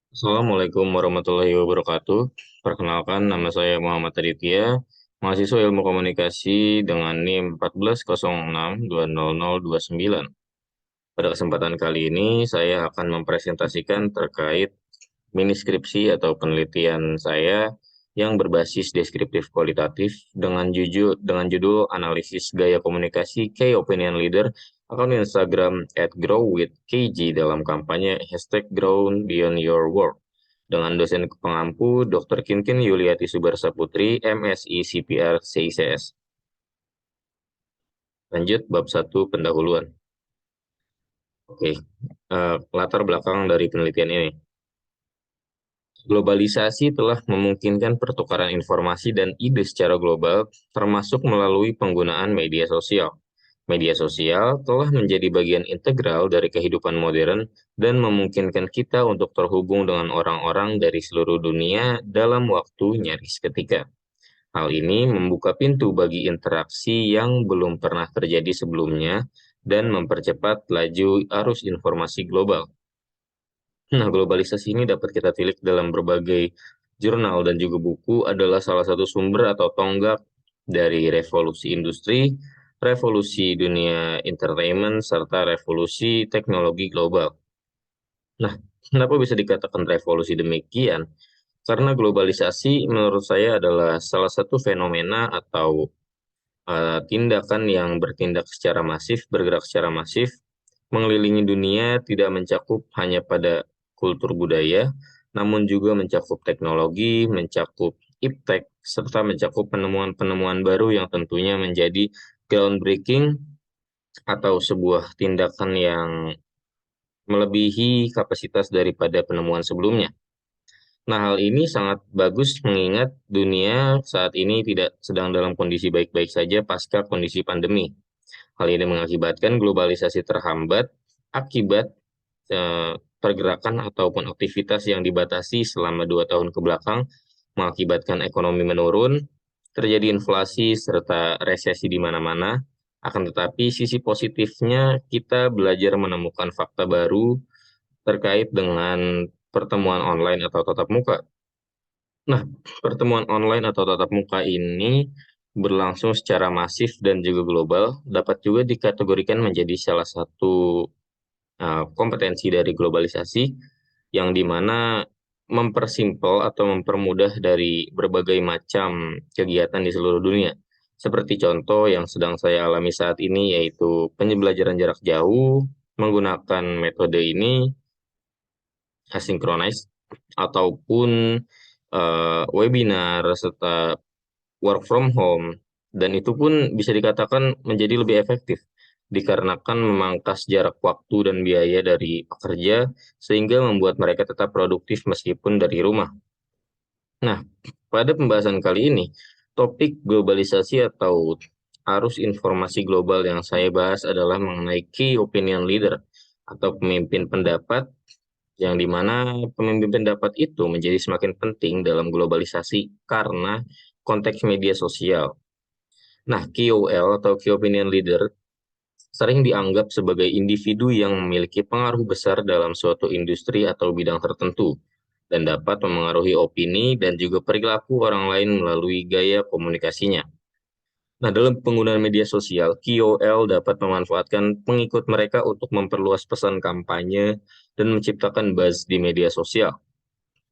Assalamualaikum warahmatullahi wabarakatuh. Perkenalkan, nama saya Muhammad Aditya, mahasiswa Ilmu Komunikasi dengan NIM 1406200029. Pada kesempatan kali ini, saya akan mempresentasikan terkait mini skripsi atau penelitian saya yang berbasis deskriptif kualitatif dengan judul analisis gaya komunikasi Key Opinion Leader akun Instagram @growwithkg dalam kampanye #Grow Beyond Your Work dengan dosen pengampu Dr. Kinkin Yuliati Subarsaputri, MSI CPR CICS. Lanjut bab 1 pendahuluan. Oke, latar belakang dari penelitian ini. Globalisasi telah memungkinkan pertukaran informasi dan ide secara global, termasuk melalui penggunaan media sosial. Media sosial telah menjadi bagian integral dari kehidupan modern dan memungkinkan kita untuk terhubung dengan orang-orang dari seluruh dunia dalam waktu nyaris seketika. Hal ini membuka pintu bagi interaksi yang belum pernah terjadi sebelumnya dan mempercepat laju arus informasi global. Nah, globalisasi ini dapat kita tilik dalam berbagai jurnal dan juga buku adalah salah satu sumber atau tonggak dari revolusi industri, revolusi dunia entertainment, serta revolusi teknologi global. Nah, kenapa bisa dikatakan revolusi demikian? Karena globalisasi menurut saya adalah salah satu fenomena atau tindakan yang bertindak secara masif, bergerak secara masif, mengelilingi dunia tidak mencakup hanya pada kultur budaya, namun juga mencakup teknologi, mencakup iptek, serta mencakup penemuan-penemuan baru yang tentunya menjadi groundbreaking atau sebuah tindakan yang melebihi kapasitas daripada penemuan sebelumnya. Nah, hal ini sangat bagus mengingat dunia saat ini tidak sedang dalam kondisi baik-baik saja pasca kondisi pandemi. Hal ini mengakibatkan globalisasi terhambat akibat pergerakan ataupun aktivitas yang dibatasi selama 2 tahun ke belakang, mengakibatkan ekonomi menurun, terjadi inflasi serta resesi di mana-mana. Akan tetapi sisi positifnya kita belajar menemukan fakta baru terkait dengan pertemuan online atau tatap muka. Nah, pertemuan online atau tatap muka ini berlangsung secara masif dan juga global, dapat juga dikategorikan menjadi salah satu kompetensi dari globalisasi, yang dimana mempersimpel atau mempermudah dari berbagai macam kegiatan di seluruh dunia. Seperti contoh yang sedang saya alami saat ini, yaitu pembelajaran jarak jauh menggunakan metode ini asynchronous ataupun webinar serta work from home, dan itu pun bisa dikatakan menjadi lebih efektif dikarenakan memangkas jarak waktu dan biaya dari pekerja sehingga membuat mereka tetap produktif meskipun dari rumah. Nah, pada pembahasan kali ini, topik globalisasi atau arus informasi global yang saya bahas adalah mengenai key opinion leader atau pemimpin pendapat, yang dimana pemimpin pendapat itu menjadi semakin penting dalam globalisasi karena konteks media sosial. Nah, KOL atau Key Opinion Leader sering dianggap sebagai individu yang memiliki pengaruh besar dalam suatu industri atau bidang tertentu dan dapat memengaruhi opini dan juga perilaku orang lain melalui gaya komunikasinya. Nah, dalam penggunaan media sosial, KOL dapat memanfaatkan pengikut mereka untuk memperluas pesan kampanye dan menciptakan buzz di media sosial.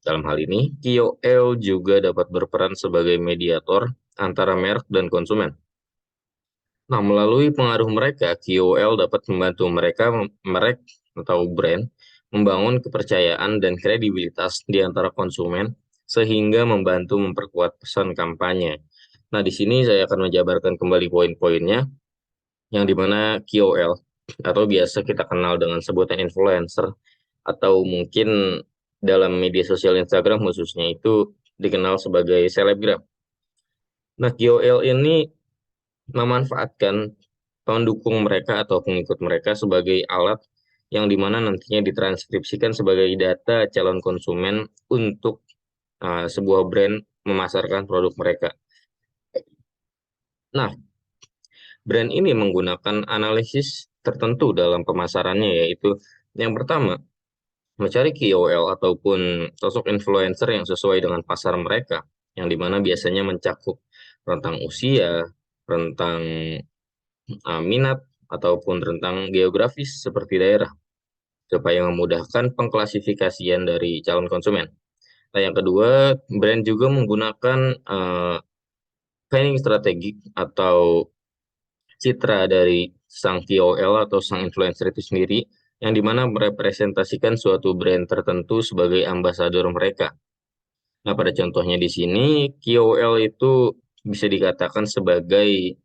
Dalam hal ini, KOL juga dapat berperan sebagai mediator antara merek dan konsumen. Nah, melalui pengaruh mereka, KOL dapat membantu merek atau brand membangun kepercayaan dan kredibilitas di antara konsumen sehingga membantu memperkuat pesan kampanye. Nah, di sini saya akan menjabarkan kembali poin-poinnya, yang dimana KOL atau biasa kita kenal dengan sebutan influencer atau mungkin dalam media sosial Instagram khususnya itu dikenal sebagai selebgram. Nah, KOL ini memanfaatkan pendukung mereka atau pengikut mereka sebagai alat yang dimana nantinya ditranskripsikan sebagai data calon konsumen untuk sebuah brand memasarkan produk mereka. Nah, brand ini menggunakan analisis tertentu dalam pemasarannya, yaitu yang pertama, mencari KOL ataupun sosok influencer yang sesuai dengan pasar mereka, yang dimana biasanya mencakup rentang usia, rentang minat, ataupun rentang geografis seperti daerah, supaya memudahkan pengklasifikasian dari calon konsumen. Nah, yang kedua, brand juga menggunakan planning strategik atau citra dari sang KOL atau sang influencer itu sendiri, yang dimana merepresentasikan suatu brand tertentu sebagai ambasador mereka. Nah, pada contohnya di sini, KOL itu bisa dikatakan sebagai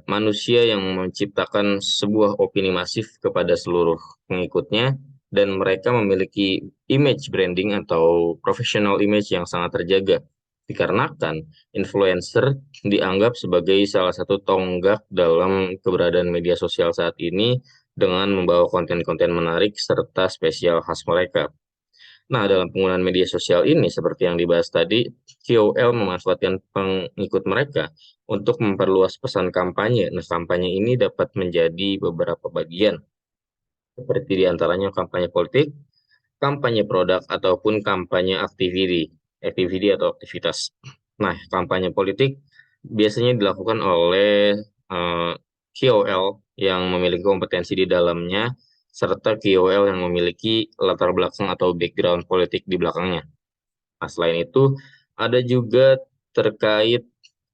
manusia yang menciptakan sebuah opini masif kepada seluruh pengikutnya, dan mereka memiliki image branding atau professional image yang sangat terjaga. Dikarenakan influencer dianggap sebagai salah satu tonggak dalam keberadaan media sosial saat ini dengan membawa konten-konten menarik serta spesial khas mereka. Nah, dalam penggunaan media sosial ini, seperti yang dibahas tadi, KOL memanfaatkan pengikut mereka untuk memperluas pesan kampanye. Nah, kampanye ini dapat menjadi beberapa bagian, seperti diantaranya kampanye politik, kampanye produk, ataupun kampanye aktiviti atau aktivitas. Nah, kampanye politik biasanya dilakukan oleh KOL yang memiliki kompetensi di dalamnya, serta KOL yang memiliki latar belakang atau background politik di belakangnya. Nah, selain itu, ada juga terkait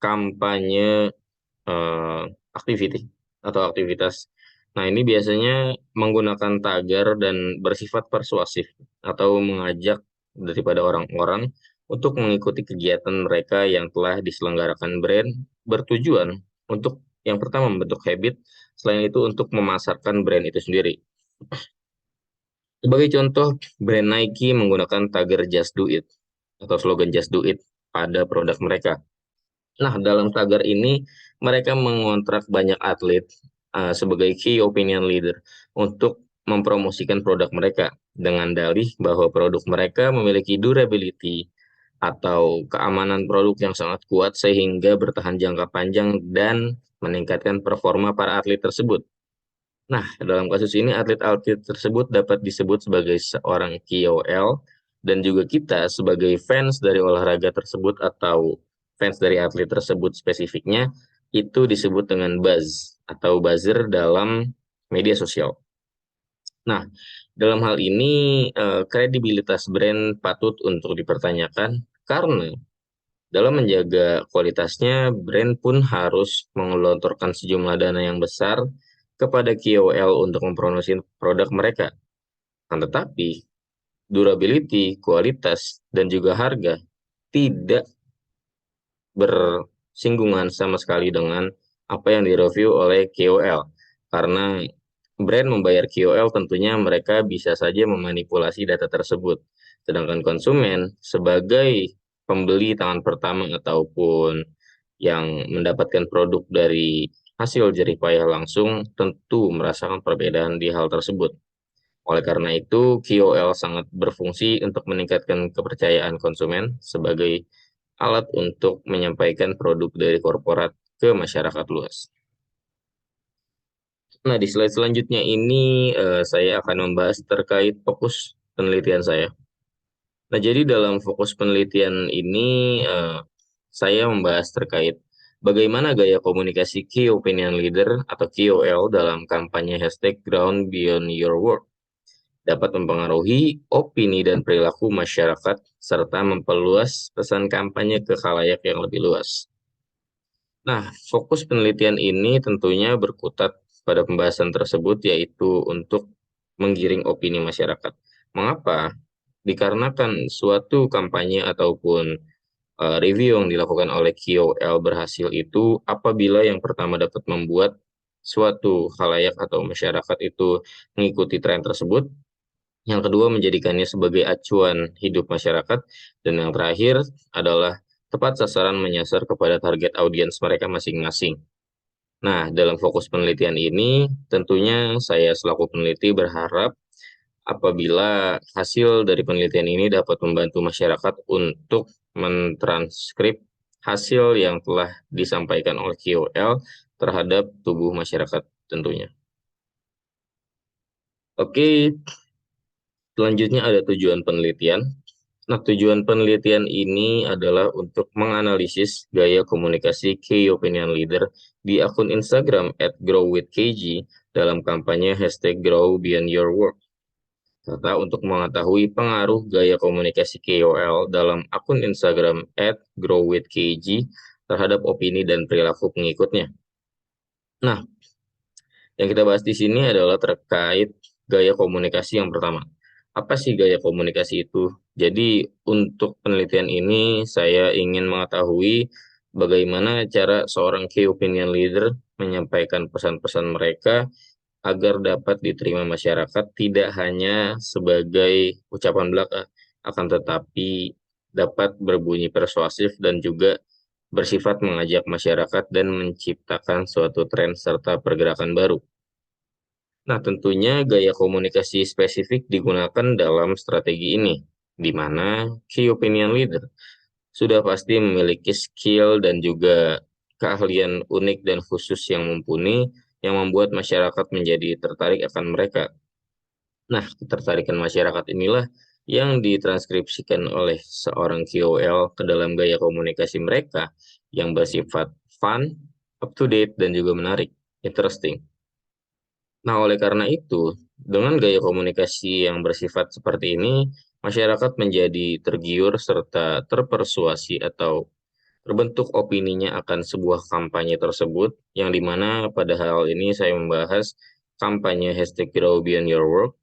kampanye eh, aktiviti atau aktivitas. Nah, ini biasanya menggunakan tagar dan bersifat persuasif atau mengajak daripada orang-orang untuk mengikuti kegiatan mereka yang telah diselenggarakan brand, bertujuan untuk yang pertama membentuk habit, selain itu untuk memasarkan brand itu sendiri. Sebagai contoh, brand Nike menggunakan tagar Just Do It atau slogan Just Do It pada produk mereka. Nah, dalam tagar ini mereka mengontrak banyak atlet sebagai key opinion leader untuk mempromosikan produk mereka dengan dalih bahwa produk mereka memiliki durability atau keamanan produk yang sangat kuat sehingga bertahan jangka panjang dan meningkatkan performa para atlet tersebut. Nah, dalam kasus ini atlet-atlet tersebut dapat disebut sebagai seorang KOL, dan juga kita sebagai fans dari olahraga tersebut atau fans dari atlet tersebut spesifiknya itu disebut dengan buzz atau buzzer dalam media sosial. Nah, dalam hal ini kredibilitas brand patut untuk dipertanyakan karena dalam menjaga kualitasnya, brand pun harus mengelontorkan sejumlah dana yang besar kepada KOL untuk mempromosi produk mereka. Akan tetapi, durability, kualitas, dan juga harga tidak bersinggungan sama sekali dengan apa yang direview oleh KOL. Karena brand membayar KOL, tentunya mereka bisa saja memanipulasi data tersebut. Sedangkan konsumen sebagai pembeli tangan pertama ataupun yang mendapatkan produk dari hasil jerih payah langsung tentu merasakan perbedaan di hal tersebut. Oleh karena itu, KOL sangat berfungsi untuk meningkatkan kepercayaan konsumen sebagai alat untuk menyampaikan produk dari korporat ke masyarakat luas. Nah, di slide selanjutnya ini saya akan membahas terkait fokus penelitian saya. Nah, jadi dalam fokus penelitian ini saya membahas terkait bagaimana gaya komunikasi Key Opinion Leader atau KOL dalam kampanye hashtag Ground Beyond Your Work dapat mempengaruhi opini dan perilaku masyarakat serta memperluas pesan kampanye ke khalayak yang lebih luas. Nah, fokus penelitian ini tentunya berkutat pada pembahasan tersebut, yaitu untuk menggiring opini masyarakat. Mengapa? Dikarenakan suatu kampanye ataupun review yang dilakukan oleh KOL berhasil itu apabila yang pertama dapat membuat suatu khalayak atau masyarakat itu mengikuti tren tersebut, yang kedua menjadikannya sebagai acuan hidup masyarakat, dan yang terakhir adalah tepat sasaran menyasar kepada target audiens mereka masing-masing. Nah, dalam fokus penelitian ini, tentunya saya selaku peneliti berharap apabila hasil dari penelitian ini dapat membantu masyarakat untuk mentranskrip hasil yang telah disampaikan oleh KOL terhadap tubuh masyarakat tentunya. Oke, Selanjutnya ada tujuan penelitian. Nah, tujuan penelitian ini adalah untuk menganalisis gaya komunikasi Key Opinion Leader di akun Instagram @growwithkg dalam kampanye hashtag Grow Beyond Your Work, serta untuk mengetahui pengaruh gaya komunikasi KOL dalam akun Instagram @growwithkg terhadap opini dan perilaku pengikutnya. Nah, yang kita bahas di sini adalah terkait gaya komunikasi yang pertama. Apa sih gaya komunikasi itu? Jadi untuk penelitian ini saya ingin mengetahui bagaimana cara seorang key opinion leader menyampaikan pesan-pesan mereka agar dapat diterima masyarakat tidak hanya sebagai ucapan belaka, akan tetapi dapat berbunyi persuasif dan juga bersifat mengajak masyarakat dan menciptakan suatu tren serta pergerakan baru. Nah, tentunya gaya komunikasi spesifik digunakan dalam strategi ini, di mana key opinion leader sudah pasti memiliki skill dan juga keahlian unik dan khusus yang mumpuni yang membuat masyarakat menjadi tertarik akan mereka. Nah, ketertarikan masyarakat inilah yang ditranskripsikan oleh seorang KOL ke dalam gaya komunikasi mereka yang bersifat fun, up to date, dan juga menarik, interesting. Nah, oleh karena itu, dengan gaya komunikasi yang bersifat seperti ini, masyarakat menjadi tergiur serta terpersuasi atau terbentuk opininya akan sebuah kampanye tersebut, yang dimana pada hal ini saya membahas kampanye hashtag Grow Beyond Your Work,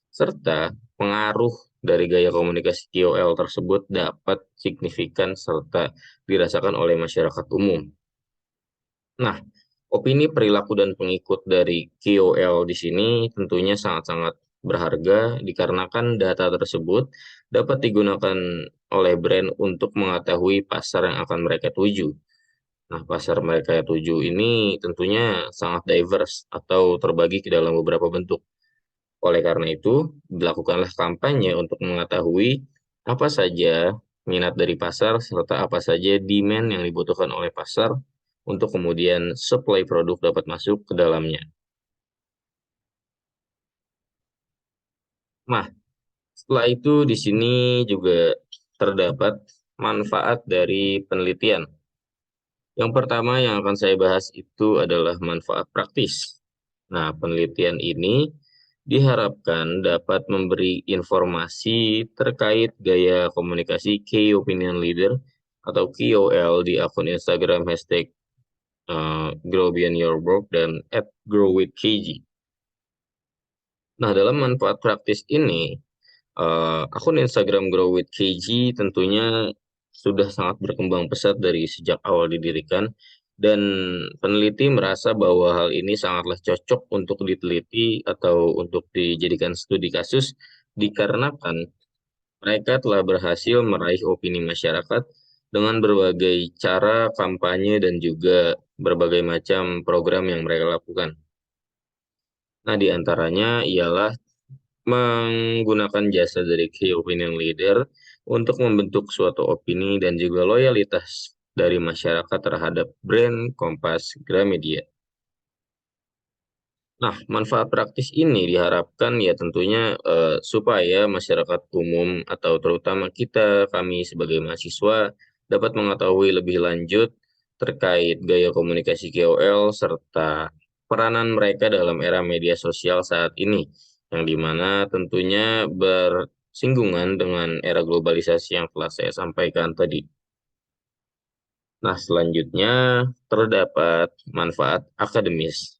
serta pengaruh dari gaya komunikasi KOL tersebut dapat signifikan serta dirasakan oleh masyarakat umum. Nah, opini perilaku dan pengikut dari KOL di sini tentunya sangat-sangat berharga dikarenakan data tersebut dapat digunakan oleh brand untuk mengetahui pasar yang akan mereka tuju. Nah, pasar mereka tuju ini tentunya sangat diverse atau terbagi ke dalam beberapa bentuk. Oleh karena itu, dilakukanlah kampanye untuk mengetahui apa saja minat dari pasar serta apa saja demand yang dibutuhkan oleh pasar untuk kemudian supply produk dapat masuk ke dalamnya. Nah, setelah itu di sini juga terdapat manfaat dari penelitian. Yang pertama yang akan saya bahas itu adalah manfaat praktis. Nah, penelitian ini diharapkan dapat memberi informasi terkait gaya komunikasi Key Opinion Leader atau KOL di akun Instagram hashtag Grow Beyond Your Work dan @growwithkg. Nah, dalam manfaat praktis ini, akun Instagram Grow with KG tentunya sudah sangat berkembang pesat dari sejak awal didirikan, dan peneliti merasa bahwa hal ini sangatlah cocok untuk diteliti atau untuk dijadikan studi kasus dikarenakan mereka telah berhasil meraih opini masyarakat dengan berbagai cara kampanye dan juga berbagai macam program yang mereka lakukan. Nah, di antaranya ialah menggunakan jasa dari key opinion leader untuk membentuk suatu opini dan juga loyalitas dari masyarakat terhadap brand Kompas Gramedia. Nah, manfaat praktis ini diharapkan ya tentunya supaya masyarakat umum atau terutama kami sebagai mahasiswa dapat mengetahui lebih lanjut terkait gaya komunikasi KOL serta peranan mereka dalam era media sosial saat ini, yang dimana tentunya bersinggungan dengan era globalisasi yang telah saya sampaikan tadi. Nah, selanjutnya terdapat manfaat akademis.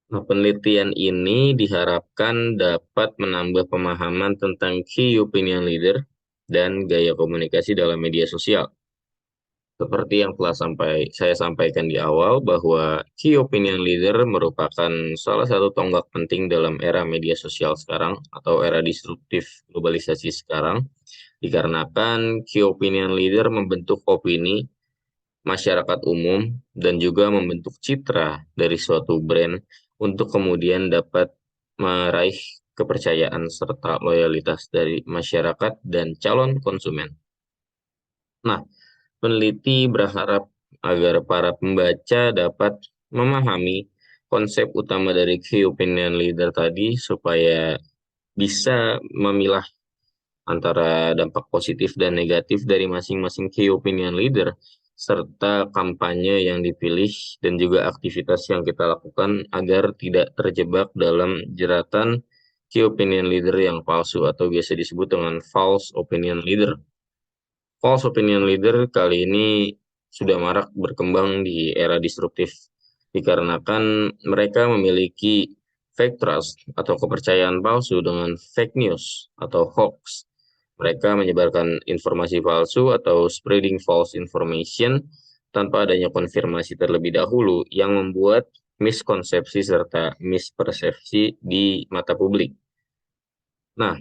Nah, penelitian ini diharapkan dapat menambah pemahaman tentang key opinion leader dan gaya komunikasi dalam media sosial. Seperti yang telah saya sampaikan di awal bahwa key opinion leader merupakan salah satu tonggak penting dalam era media sosial sekarang atau era disruptif globalisasi sekarang, dikarenakan key opinion leader membentuk opini masyarakat umum dan juga membentuk citra dari suatu brand untuk kemudian dapat meraih kepercayaan serta loyalitas dari masyarakat dan calon konsumen. Nah, peneliti berharap agar para pembaca dapat memahami konsep utama dari key opinion leader tadi supaya bisa memilah antara dampak positif dan negatif dari masing-masing key opinion leader, serta kampanye yang dipilih dan juga aktivitas yang kita lakukan agar tidak terjebak dalam jeratan key opinion leader yang palsu atau biasa disebut dengan false opinion leader. False opinion leader kali ini sudah marak berkembang di era disruptif dikarenakan mereka memiliki fake trust atau kepercayaan palsu dengan fake news atau hoax. Mereka menyebarkan informasi palsu atau spreading false information tanpa adanya konfirmasi terlebih dahulu yang membuat miskonsepsi serta mispersepsi di mata publik. Nah,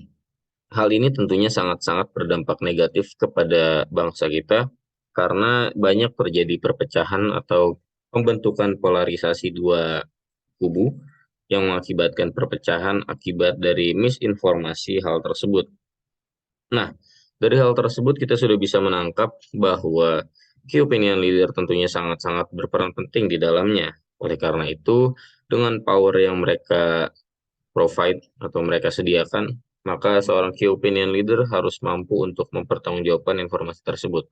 hal ini tentunya sangat-sangat berdampak negatif kepada bangsa kita karena banyak terjadi perpecahan atau pembentukan polarisasi dua kubu yang mengakibatkan perpecahan akibat dari misinformasi hal tersebut. Nah, dari hal tersebut kita sudah bisa menangkap bahwa key opinion leader tentunya sangat-sangat berperan penting di dalamnya. Oleh karena itu, dengan power yang mereka provide atau mereka sediakan, maka seorang key opinion leader harus mampu untuk mempertanggungjawabkan informasi tersebut.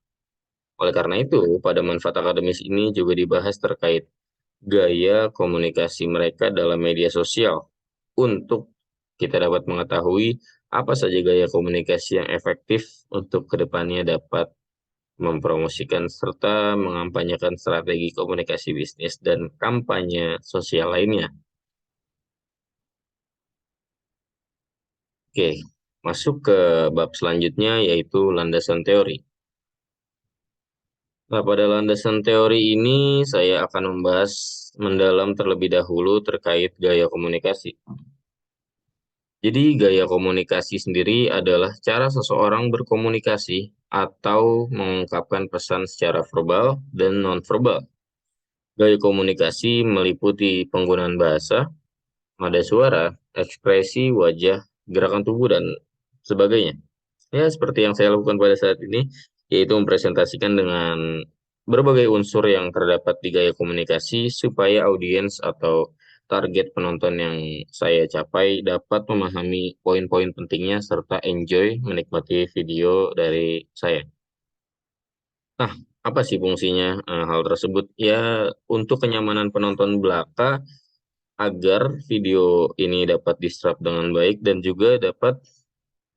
Oleh karena itu, pada manfaat akademis ini juga dibahas terkait gaya komunikasi mereka dalam media sosial untuk kita dapat mengetahui apa saja gaya komunikasi yang efektif untuk kedepannya dapat mempromosikan serta mengampanyekan strategi komunikasi bisnis dan kampanye sosial lainnya. Oke, masuk ke bab selanjutnya yaitu landasan teori. Nah, pada landasan teori ini saya akan membahas mendalam terlebih dahulu terkait gaya komunikasi. Jadi, gaya komunikasi sendiri adalah cara seseorang berkomunikasi atau mengungkapkan pesan secara verbal dan nonverbal. Gaya komunikasi meliputi penggunaan bahasa, nada suara, ekspresi wajah, gerakan tubuh, dan sebagainya. Ya, seperti yang saya lakukan pada saat ini, yaitu mempresentasikan dengan berbagai unsur yang terdapat di gaya komunikasi supaya audiens atau target penonton yang saya capai dapat memahami poin-poin pentingnya serta enjoy menikmati video dari saya. Nah, apa sih fungsinya hal tersebut? Ya, untuk kenyamanan penonton belaka agar video ini dapat diserap dengan baik dan juga dapat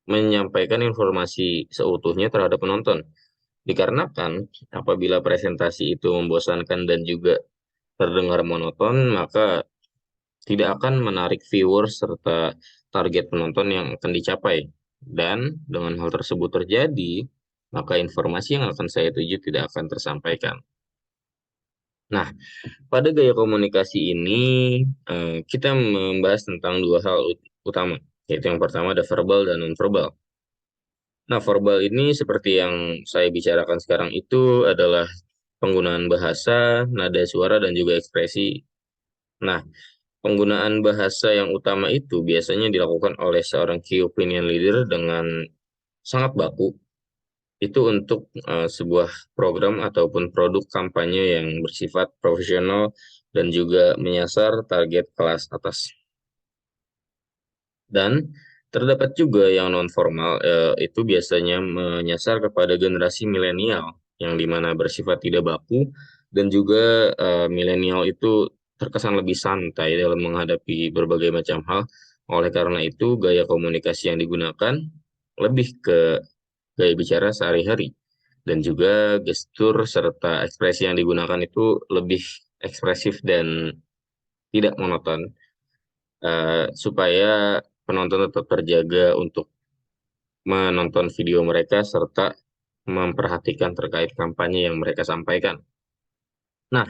menyampaikan informasi seutuhnya terhadap penonton. Dikarenakan apabila presentasi itu membosankan dan juga terdengar monoton, maka tidak akan menarik viewers serta target penonton yang akan dicapai. Dan dengan hal tersebut terjadi, maka informasi yang akan saya tuju tidak akan tersampaikan. Nah, pada gaya komunikasi ini, kita membahas tentang dua hal utama, yaitu yang pertama ada verbal dan non-verbal. Nah, verbal ini seperti yang saya bicarakan sekarang itu adalah penggunaan bahasa, nada suara, dan juga ekspresi. Nah, penggunaan bahasa yang utama itu biasanya dilakukan oleh seorang key opinion leader dengan sangat baku. Itu untuk sebuah program ataupun produk kampanye yang bersifat profesional dan juga menyasar target kelas atas. Dan terdapat juga yang non formal, itu biasanya menyasar kepada generasi milenial yang dimana bersifat tidak baku dan juga milenial itu terkesan lebih santai dalam menghadapi berbagai macam hal. Oleh karena itu, gaya komunikasi yang digunakan lebih ke gaya bicara sehari-hari dan juga gestur serta ekspresi yang digunakan itu lebih ekspresif dan tidak monoton supaya penonton tetap terjaga untuk menonton video mereka serta memperhatikan terkait kampanye yang mereka sampaikan. Nah,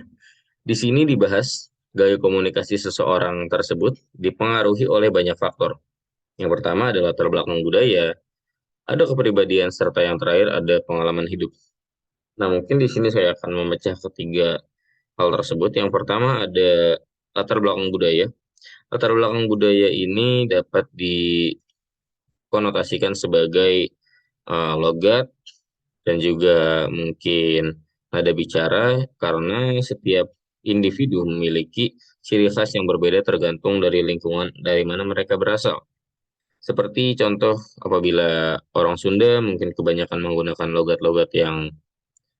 di sini dibahas gaya komunikasi seseorang tersebut dipengaruhi oleh banyak faktor. Yang pertama adalah latar belakang budaya, ada kepribadian, serta yang terakhir ada pengalaman hidup. Nah, mungkin di sini saya akan memecah ketiga hal tersebut. Yang pertama ada latar belakang budaya. Latar belakang budaya ini dapat dikonotasikan sebagai logat dan juga mungkin nada bicara karena setiap individu memiliki ciri khas yang berbeda tergantung dari lingkungan dari mana mereka berasal. Seperti contoh apabila orang Sunda mungkin kebanyakan menggunakan logat-logat yang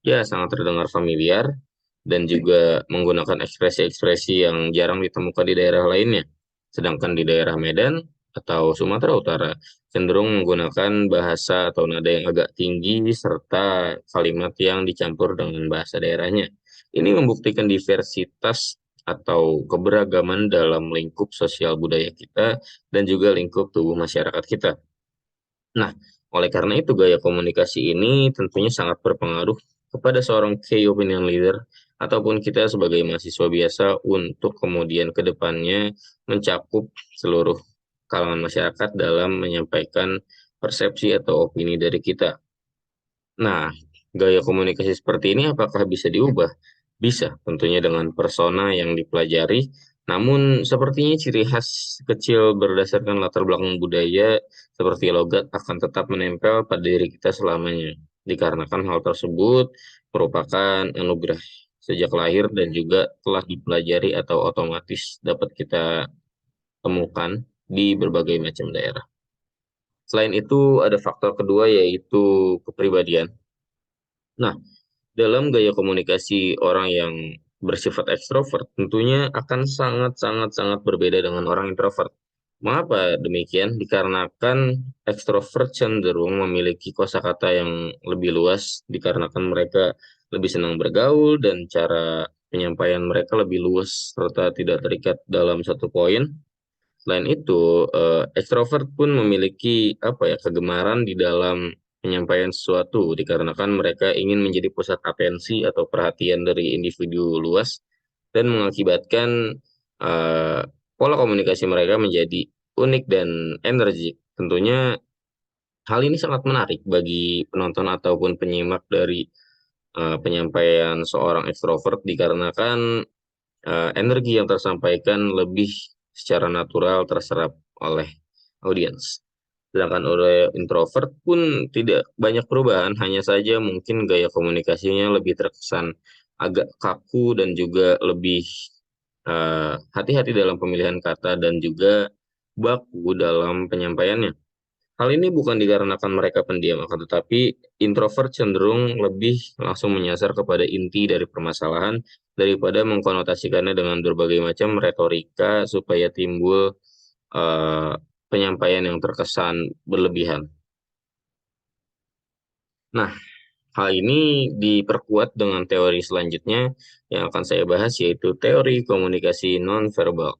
ya sangat terdengar familiar dan juga menggunakan ekspresi-ekspresi yang jarang ditemukan di daerah lainnya. Sedangkan di daerah Medan atau Sumatera Utara cenderung menggunakan bahasa atau nada yang agak tinggi serta kalimat yang dicampur dengan bahasa daerahnya. Ini membuktikan diversitas atau keberagaman dalam lingkup sosial budaya kita dan juga lingkup tubuh masyarakat kita. Nah, oleh karena itu gaya komunikasi ini tentunya sangat berpengaruh kepada seorang key opinion leader ataupun kita sebagai mahasiswa biasa untuk kemudian ke depannya mencakup seluruh kalangan masyarakat dalam menyampaikan persepsi atau opini dari kita. Nah, gaya komunikasi seperti ini apakah bisa diubah? Bisa, tentunya dengan persona yang dipelajari, namun sepertinya ciri khas kecil berdasarkan latar belakang budaya seperti logat akan tetap menempel pada diri kita selamanya. Dikarenakan hal tersebut merupakan anugerah sejak lahir dan juga telah dipelajari atau otomatis dapat kita temukan di berbagai macam daerah. Selain itu, ada faktor kedua yaitu kepribadian. Nah, dalam gaya komunikasi orang yang bersifat ekstrovert tentunya akan sangat berbeda dengan orang introvert. Mengapa demikian? Dikarenakan ekstrovert cenderung memiliki kosakata yang lebih luas, dikarenakan mereka lebih senang bergaul dan cara penyampaian mereka lebih luas serta tidak terikat dalam satu poin. Selain itu, ekstrovert pun memiliki apa ya, kegemaran di dalam penyampaian sesuatu dikarenakan mereka ingin menjadi pusat atensi atau perhatian dari individu luas dan mengakibatkan eh, pola komunikasi mereka menjadi unik dan energik. Tentunya hal ini sangat menarik bagi penonton ataupun penyimak dari penyampaian seorang ekstrovert dikarenakan energi yang tersampaikan lebih secara natural terserap oleh audiens. Sedangkan oleh introvert pun tidak banyak perubahan, hanya saja mungkin gaya komunikasinya lebih terkesan agak kaku dan juga lebih hati-hati dalam pemilihan kata dan juga baku dalam penyampaiannya. Hal ini bukan dikarenakan mereka pendiam, akan tetapi introvert cenderung lebih langsung menyasar kepada inti dari permasalahan daripada mengkonotasikannya dengan berbagai macam retorika supaya timbul eh, penyampaian yang terkesan berlebihan. Nah, hal ini diperkuat dengan teori selanjutnya yang akan saya bahas yaitu teori komunikasi nonverbal.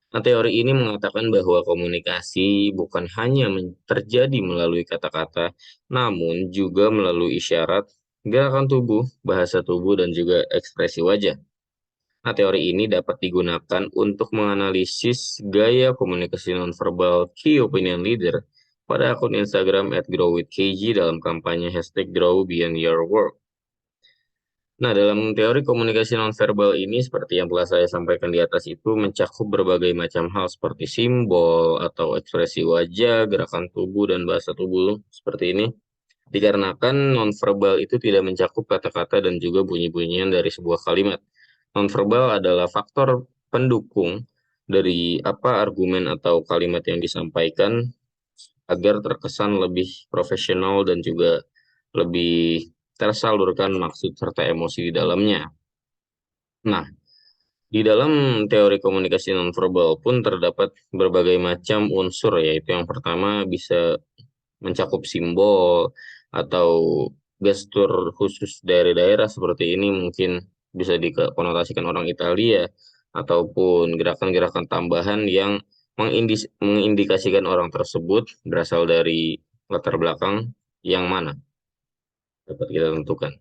Nah, teori ini mengatakan bahwa komunikasi bukan hanya terjadi melalui kata-kata, namun juga melalui isyarat, gerakan tubuh, bahasa tubuh, dan juga ekspresi wajah. Nah, teori ini dapat digunakan untuk menganalisis gaya komunikasi nonverbal Key Opinion Leader pada akun Instagram @growwithkg dalam kampanye hashtag Grow Beyond Your Work. Nah, dalam teori komunikasi nonverbal ini, seperti yang telah saya sampaikan di atas itu, mencakup berbagai macam hal seperti simbol atau ekspresi wajah, gerakan tubuh, dan bahasa tubuh seperti ini. Dikarenakan nonverbal itu tidak mencakup kata-kata dan juga bunyi-bunyian dari sebuah kalimat. Nonverbal adalah faktor pendukung dari apa argumen atau kalimat yang disampaikan agar terkesan lebih profesional dan juga lebih tersalurkan maksud serta emosi di dalamnya. Nah, di dalam teori komunikasi nonverbal pun terdapat berbagai macam unsur, yaitu yang pertama bisa mencakup simbol atau gestur khusus dari daerah seperti ini mungkin bisa dikonotasikan orang Italia ataupun gerakan-gerakan tambahan yang mengindikasikan orang tersebut berasal dari latar belakang yang mana dapat kita tentukan.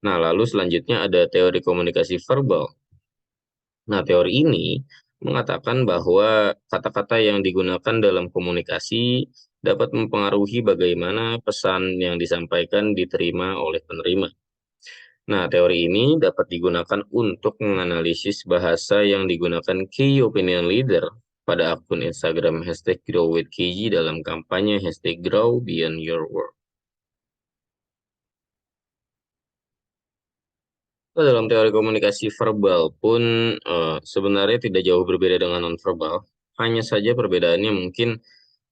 Nah, lalu selanjutnya ada teori komunikasi verbal. Nah, teori ini mengatakan bahwa kata-kata yang digunakan dalam komunikasi dapat mempengaruhi bagaimana pesan yang disampaikan diterima oleh penerima. Nah, teori ini dapat digunakan untuk menganalisis bahasa yang digunakan Key Opinion Leader pada akun Instagram hashtag #GrowWithKG dalam kampanye hashtag Grow Beyond Your Work. Nah, dalam teori komunikasi verbal pun sebenarnya tidak jauh berbeda dengan nonverbal. Hanya saja perbedaannya mungkin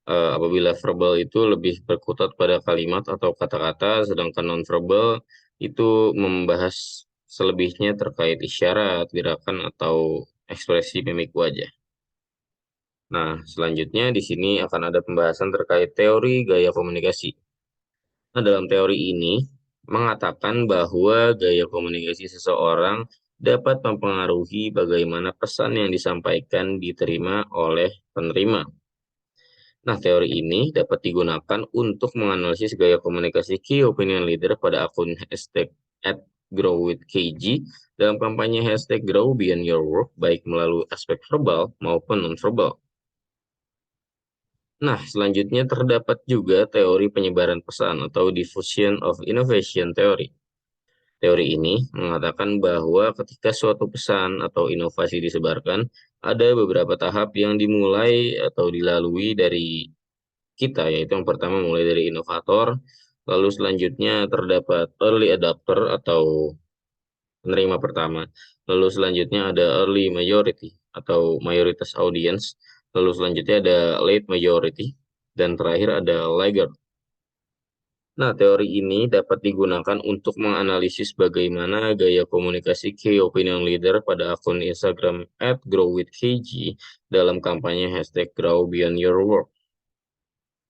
apabila verbal itu lebih berkutat pada kalimat atau kata-kata, sedangkan nonverbal itu membahas selebihnya terkait isyarat, gerakan, atau ekspresi mimik wajah. Nah, selanjutnya di sini akan ada pembahasan terkait teori gaya komunikasi. Nah, dalam teori ini mengatakan bahwa gaya komunikasi seseorang dapat mempengaruhi bagaimana pesan yang disampaikan diterima oleh penerima. Nah, teori ini dapat digunakan untuk menganalisis gaya komunikasi key opinion leader pada akun hashtag @growwithkg dalam kampanye hashtag Grow Beyond Your Work, baik melalui aspek verbal maupun nonverbal. Nah, selanjutnya terdapat juga teori penyebaran pesan atau diffusion of innovation theory. Teori ini mengatakan bahwa ketika suatu pesan atau inovasi disebarkan, ada beberapa tahap yang dimulai atau dilalui dari kita, yaitu yang pertama mulai dari inovator, lalu selanjutnya terdapat early adopter atau penerima pertama, lalu selanjutnya ada early majority atau mayoritas audience, lalu selanjutnya ada late majority, dan terakhir ada laggard. Nah, teori ini dapat digunakan untuk menganalisis bagaimana gaya komunikasi key opinion leader pada akun Instagram @growwithkg dalam kampanye hashtag Grow Beyond Your Work.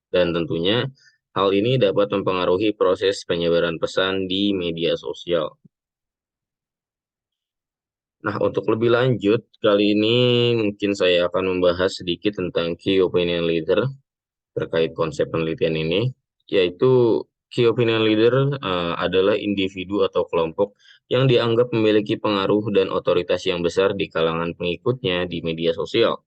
Dan tentunya hal ini dapat mempengaruhi proses penyebaran pesan di media sosial. Nah, untuk lebih lanjut, kali ini mungkin saya akan membahas sedikit tentang key opinion leader terkait konsep penelitian ini, yaitu key opinion leader adalah individu atau kelompok yang dianggap memiliki pengaruh dan otoritas yang besar di kalangan pengikutnya di media sosial.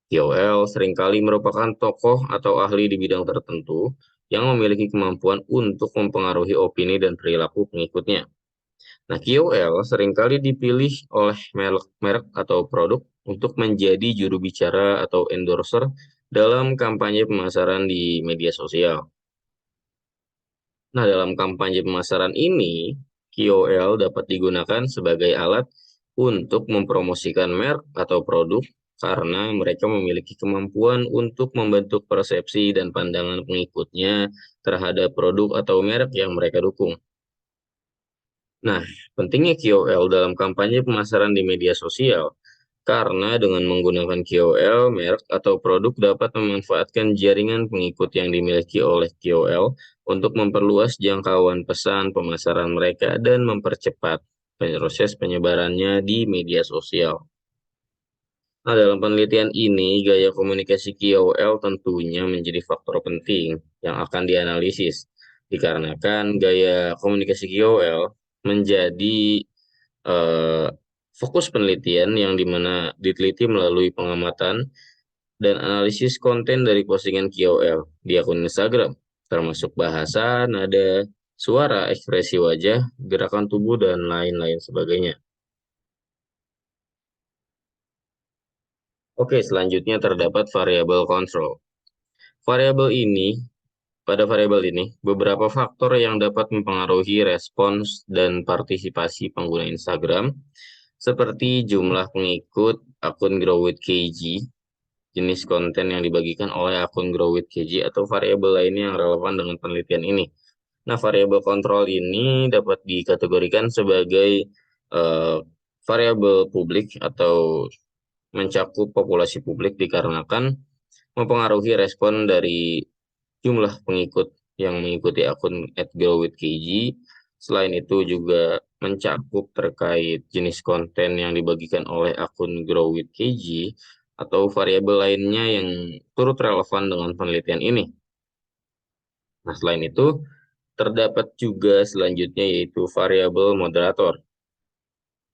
KOL seringkali merupakan tokoh atau ahli di bidang tertentu yang memiliki kemampuan untuk mempengaruhi opini dan perilaku pengikutnya. Nah, KOL seringkali dipilih oleh merek atau produk untuk menjadi juru bicara atau endorser dalam kampanye pemasaran di media sosial. Nah, dalam kampanye pemasaran ini, KOL dapat digunakan sebagai alat untuk mempromosikan merek atau produk karena mereka memiliki kemampuan untuk membentuk persepsi dan pandangan pengikutnya terhadap produk atau merek yang mereka dukung. Nah, pentingnya KOL dalam kampanye pemasaran di media sosial, karena dengan menggunakan KOL, merek atau produk dapat memanfaatkan jaringan pengikut yang dimiliki oleh KOL untuk memperluas jangkauan pesan pemasaran mereka dan mempercepat proses penyebarannya di media sosial. Nah, dalam penelitian ini, gaya komunikasi KOL tentunya menjadi faktor penting yang akan dianalisis, dikarenakan gaya komunikasi KOL menjadi eh, fokus penelitian yang dimana diteliti melalui pengamatan dan analisis konten dari postingan KOL di akun Instagram, termasuk bahasa, nada, suara, ekspresi wajah, gerakan tubuh, dan lain-lain sebagainya. Oke, selanjutnya terdapat variabel control. Variabel ini, pada variabel ini, beberapa faktor yang dapat mempengaruhi respons dan partisipasi pengguna Instagram, seperti jumlah pengikut akun GrowWithKG, jenis konten yang dibagikan oleh akun GrowWithKG, atau variabel lainnya yang relevan dengan penelitian ini. Nah, variabel kontrol ini dapat dikategorikan sebagai eh, variabel publik atau mencakup populasi publik dikarenakan mempengaruhi respon dari jumlah pengikut yang mengikuti akun @growwithkg. Selain itu juga mencakup terkait jenis konten yang dibagikan oleh akun growwithkg atau variabel lainnya yang turut relevan dengan penelitian ini. Nah, selain itu terdapat juga selanjutnya yaitu variabel moderator.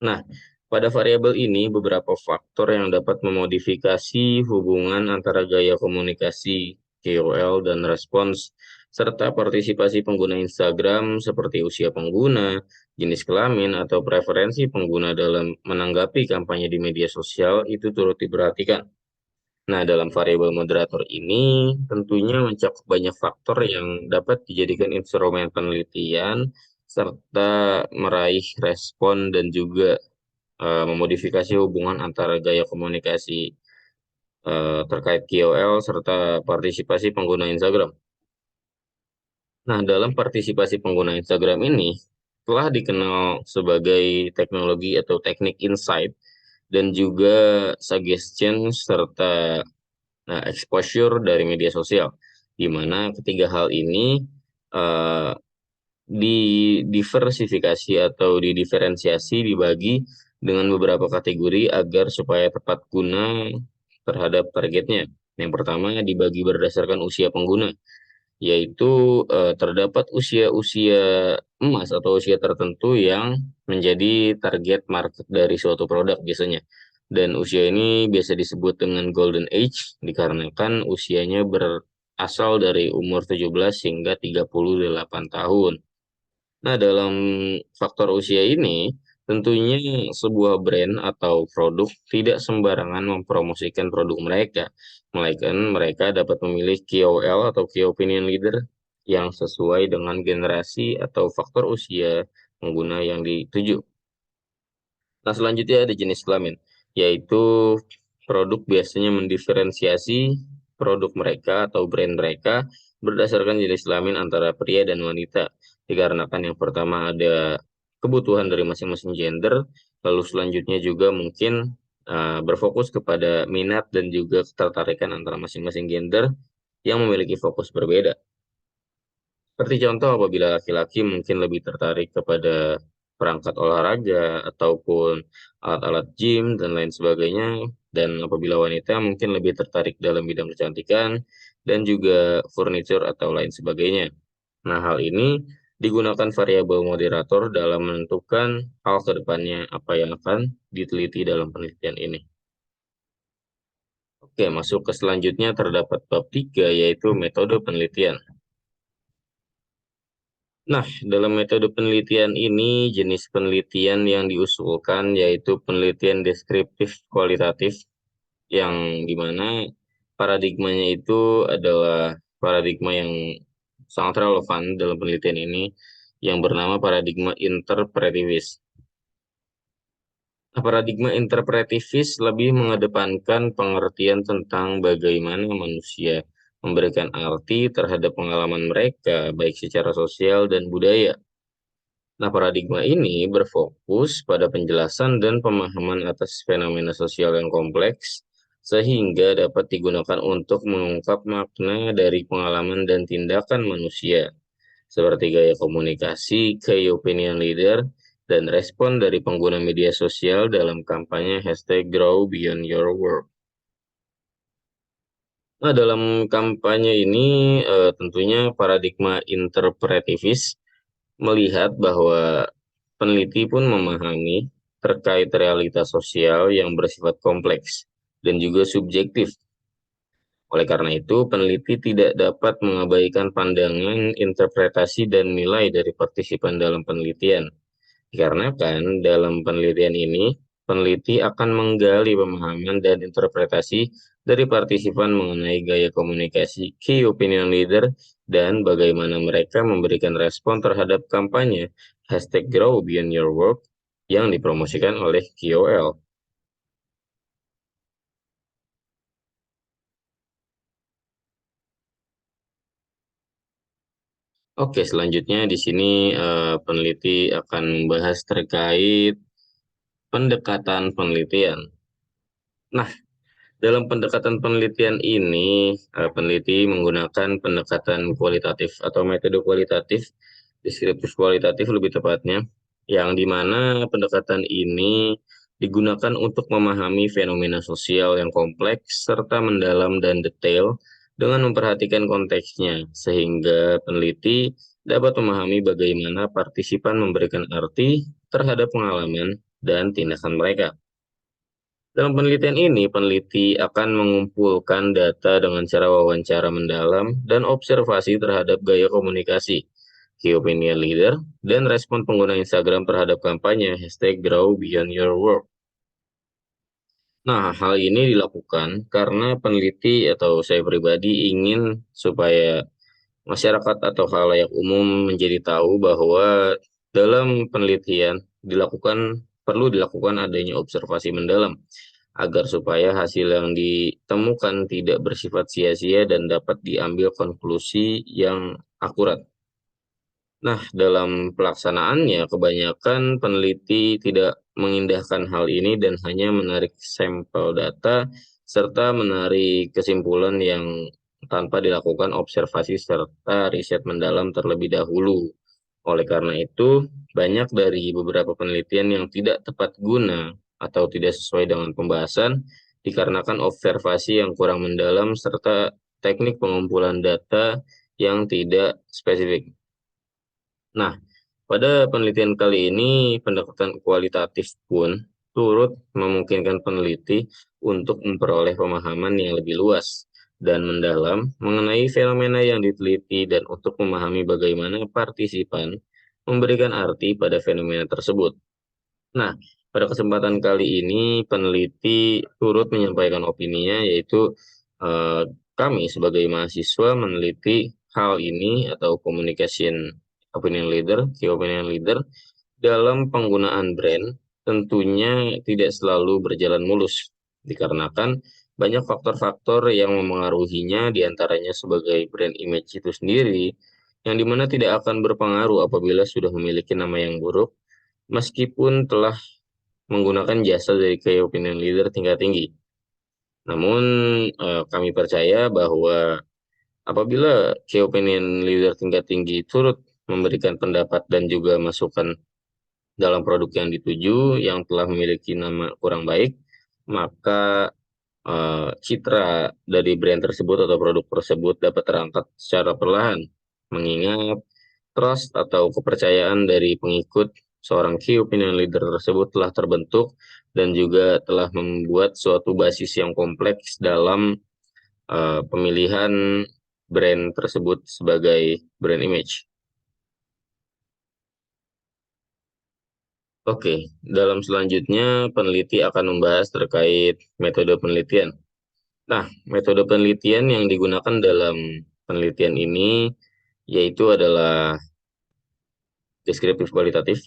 Nah, pada variabel ini beberapa faktor yang dapat memodifikasi hubungan antara gaya komunikasi KOL dan respons serta partisipasi pengguna Instagram seperti usia pengguna, jenis kelamin, atau preferensi pengguna dalam menanggapi kampanye di media sosial itu turut diperhatikan. Nah, dalam variabel moderator ini tentunya mencakup banyak faktor yang dapat dijadikan instrumen penelitian serta meraih respon dan juga memodifikasi hubungan antara gaya komunikasi terkait KOL serta partisipasi pengguna Instagram. Nah, dalam partisipasi pengguna Instagram ini telah dikenal sebagai teknologi atau teknik insight dan juga suggestion serta exposure dari media sosial, di mana ketiga hal ini eh, didiversifikasi atau didiferensiasi dibagi dengan beberapa kategori agar supaya tepat guna terhadap targetnya. Yang pertama dibagi berdasarkan usia pengguna, yaitu terdapat usia-usia emas atau usia tertentu yang menjadi target market dari suatu produk biasanya. Dan usia ini biasa disebut dengan golden age dikarenakan usianya berasal dari umur 17 hingga 38 tahun. Nah, dalam faktor usia ini, tentunya sebuah brand atau produk tidak sembarangan mempromosikan produk mereka, melainkan mereka dapat memilih KOL atau Key Opinion Leader yang sesuai dengan generasi atau faktor usia pengguna yang dituju. Nah, selanjutnya ada jenis kelamin, yaitu produk biasanya mendiferensiasi produk mereka atau brand mereka berdasarkan jenis kelamin antara pria dan wanita. Dikarenakan yang pertama ada kebutuhan dari masing-masing gender, lalu selanjutnya juga mungkin berfokus kepada minat dan juga ketertarikan antara masing-masing gender yang memiliki fokus berbeda. Seperti contoh apabila laki-laki mungkin lebih tertarik kepada perangkat olahraga ataupun alat-alat gym dan lain sebagainya, dan apabila wanita mungkin lebih tertarik dalam bidang kecantikan dan juga furniture atau lain sebagainya. Nah, hal ini digunakan variabel moderator dalam menentukan hal ke depannya apa yang akan diteliti dalam penelitian ini. Oke, masuk ke selanjutnya terdapat bab 3 yaitu metode penelitian. Nah, dalam metode penelitian ini, jenis penelitian yang diusulkan yaitu penelitian deskriptif kualitatif, yang dimana paradigmanya itu adalah paradigma yang sangat relevan dalam penelitian ini, yang bernama paradigma interpretivis. Nah, paradigma interpretivis lebih mengedepankan pengertian tentang bagaimana manusia memberikan arti terhadap pengalaman mereka, baik secara sosial dan budaya. Nah, paradigma ini berfokus pada penjelasan dan pemahaman atas fenomena sosial yang kompleks, sehingga dapat digunakan untuk mengungkap makna dari pengalaman dan tindakan manusia, seperti gaya komunikasi, key opinion leader, dan respon dari pengguna media sosial dalam kampanye hashtag Grow Beyond Your Work. Nah, dalam kampanye ini tentunya paradigma interpretivis melihat bahwa peneliti pun memahami terkait realitas sosial yang bersifat kompleks dan juga subjektif. Oleh karena itu, peneliti tidak dapat mengabaikan pandangan, interpretasi, dan nilai dari partisipan dalam penelitian. Dikarenakan dalam penelitian ini, peneliti akan menggali pemahaman dan interpretasi dari partisipan mengenai gaya komunikasi key opinion leader dan bagaimana mereka memberikan respon terhadap kampanye hashtag Grow Beyond Your Work yang dipromosikan oleh KOL. Oke, selanjutnya di sini peneliti akan membahas terkait pendekatan penelitian. Nah, dalam pendekatan penelitian ini, peneliti menggunakan pendekatan kualitatif atau metode kualitatif, deskriptif kualitatif lebih tepatnya, yang dimana pendekatan ini digunakan untuk memahami fenomena sosial yang kompleks serta mendalam dan detail dengan memperhatikan konteksnya, sehingga peneliti dapat memahami bagaimana partisipan memberikan arti terhadap pengalaman dan tindakan mereka. Dalam penelitian ini, peneliti akan mengumpulkan data dengan cara wawancara mendalam dan observasi terhadap gaya komunikasi, key opinion leader, dan respon pengguna Instagram terhadap kampanye hashtag Grow Beyond Your Work. Nah, hal ini dilakukan karena peneliti atau saya pribadi ingin supaya masyarakat atau khalayak umum menjadi tahu bahwa dalam penelitian perlu dilakukan adanya observasi mendalam, agar supaya hasil yang ditemukan tidak bersifat sia-sia dan dapat diambil konklusi yang akurat. Nah, dalam pelaksanaannya, kebanyakan peneliti tidak mengindahkan hal ini dan hanya menarik sampel data serta menarik kesimpulan yang tanpa dilakukan observasi serta riset mendalam terlebih dahulu. Oleh karena itu, banyak dari beberapa penelitian yang tidak tepat guna atau tidak sesuai dengan pembahasan dikarenakan observasi yang kurang mendalam serta teknik pengumpulan data yang tidak spesifik. Nah, pada penelitian kali ini, pendekatan kualitatif pun turut memungkinkan peneliti untuk memperoleh pemahaman yang lebih luas dan mendalam mengenai fenomena yang diteliti dan untuk memahami bagaimana partisipan memberikan arti pada fenomena tersebut. Nah, pada kesempatan kali ini peneliti turut menyampaikan opininya yaitu eh, kami sebagai mahasiswa meneliti hal ini atau communication opinion leader, key opinion leader dalam penggunaan brand tentunya tidak selalu berjalan mulus dikarenakan banyak faktor-faktor yang memengaruhinya diantaranya sebagai brand image itu sendiri yang dimana tidak akan berpengaruh apabila sudah memiliki nama yang buruk meskipun telah menggunakan jasa dari key opinion leader tingkat tinggi. Namun, kami percaya bahwa apabila key opinion leader tingkat tinggi turut memberikan pendapat dan juga masukan dalam produk yang dituju yang telah memiliki nama kurang baik, maka citra dari brand tersebut atau produk tersebut dapat terangkat secara perlahan, mengingat trust atau kepercayaan dari pengikut seorang key opinion leader tersebut telah terbentuk dan juga telah membuat suatu basis yang kompleks dalam pemilihan brand tersebut sebagai brand image. Oke, dalam selanjutnya peneliti akan membahas terkait metode penelitian. Nah, metode penelitian yang digunakan dalam penelitian ini yaitu adalah deskriptif kualitatif.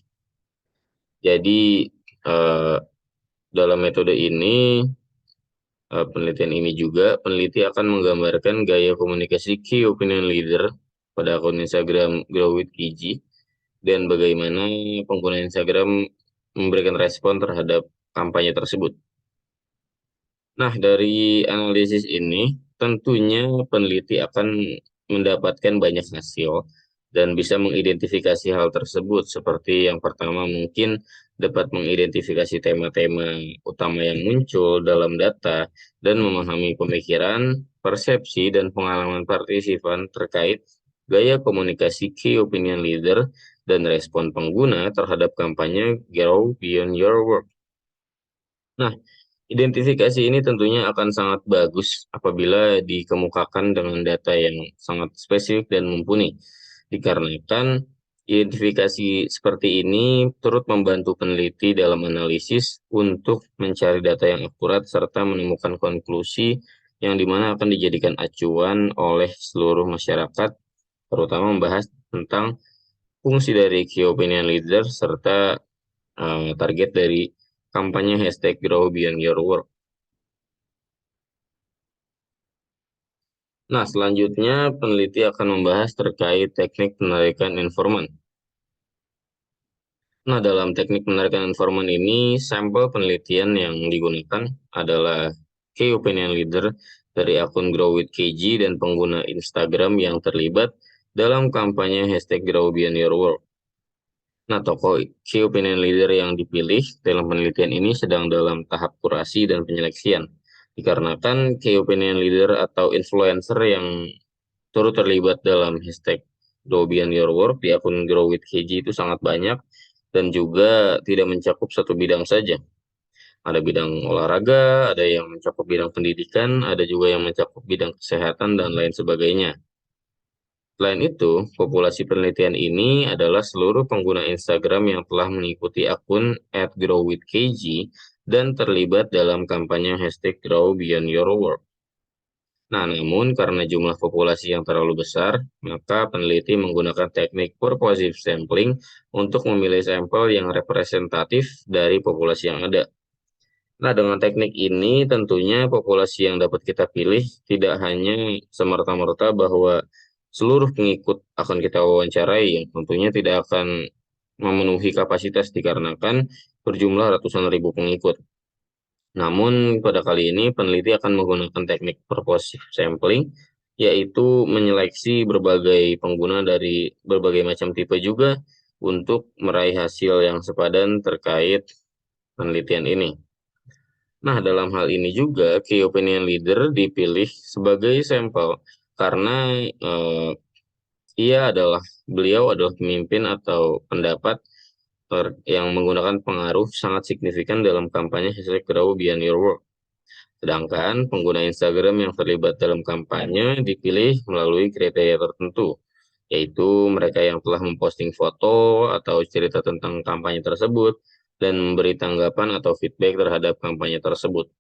Jadi, eh, dalam metode ini, penelitian ini juga peneliti akan menggambarkan gaya komunikasi key opinion leader pada akun Instagram Grow with Kiji dan bagaimana pengguna Instagram memberikan respon terhadap kampanye tersebut. Nah, dari analisis ini, tentunya peneliti akan mendapatkan banyak hasil dan bisa mengidentifikasi hal tersebut. Seperti yang pertama, mungkin dapat mengidentifikasi tema-tema utama yang muncul dalam data dan memahami pemikiran, persepsi, dan pengalaman partisipan terkait gaya komunikasi key opinion leader dan respon pengguna terhadap kampanye Grow Beyond Your Work. Nah, identifikasi ini tentunya akan sangat bagus apabila dikemukakan dengan data yang sangat spesifik dan mumpuni. Dikarenakan identifikasi seperti ini turut membantu peneliti dalam analisis untuk mencari data yang akurat serta menemukan konklusi yang dimana akan dijadikan acuan oleh seluruh masyarakat, terutama membahas tentang fungsi dari key opinion leader serta target dari kampanye hashtag Grow Beyond Your Work. Nah, selanjutnya peneliti akan membahas terkait teknik penarikan informan. Nah, dalam teknik penarikan informan ini, sampel penelitian yang digunakan adalah key opinion leader dari akun Grow with KG dan pengguna Instagram yang terlibat dalam kampanye hashtag Grow Beyond Your Work. Nah, tokoh key opinion leader yang dipilih dalam penelitian ini sedang dalam tahap kurasi dan penyeleksian. Dikarenakan key opinion leader atau influencer yang turut terlibat dalam hashtag Grow Beyond Your Work di akun Grow with KG itu sangat banyak dan juga tidak mencakup satu bidang saja. Ada bidang olahraga, ada yang mencakup bidang pendidikan, ada juga yang mencakup bidang kesehatan dan lain sebagainya. Selain itu, populasi penelitian ini adalah seluruh pengguna Instagram yang telah mengikuti akun @growwithkg dan terlibat dalam kampanye hashtag Grow Beyond Your Work. Nah, namun karena jumlah populasi yang terlalu besar, maka peneliti menggunakan teknik purposive sampling untuk memilih sampel yang representatif dari populasi yang ada. Nah, dengan teknik ini tentunya populasi yang dapat kita pilih tidak hanya semerta-merta bahwa seluruh pengikut akan kita wawancarai, yang tentunya tidak akan memenuhi kapasitas dikarenakan berjumlah ratusan ribu pengikut. Namun, pada kali ini peneliti akan menggunakan teknik purposive sampling, yaitu menyeleksi berbagai pengguna dari berbagai macam tipe juga untuk meraih hasil yang sepadan terkait penelitian ini. Nah, dalam hal ini juga key opinion leader dipilih sebagai sampel karena eh, beliau adalah pemimpin atau pendapat yang menggunakan pengaruh sangat signifikan dalam kampanye hashtag Grow Beyond Your Work. Sedangkan pengguna Instagram yang terlibat dalam kampanye dipilih melalui kriteria tertentu, yaitu mereka yang telah memposting foto atau cerita tentang kampanye tersebut dan memberi tanggapan atau feedback terhadap kampanye tersebut.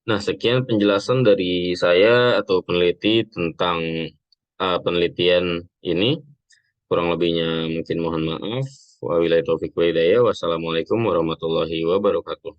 Nah, sekian penjelasan dari saya atau peneliti tentang penelitian ini. Kurang lebihnya mungkin mohon maaf. Wabillahi taufiq wa hidayah. Wassalamualaikum warahmatullahi wabarakatuh.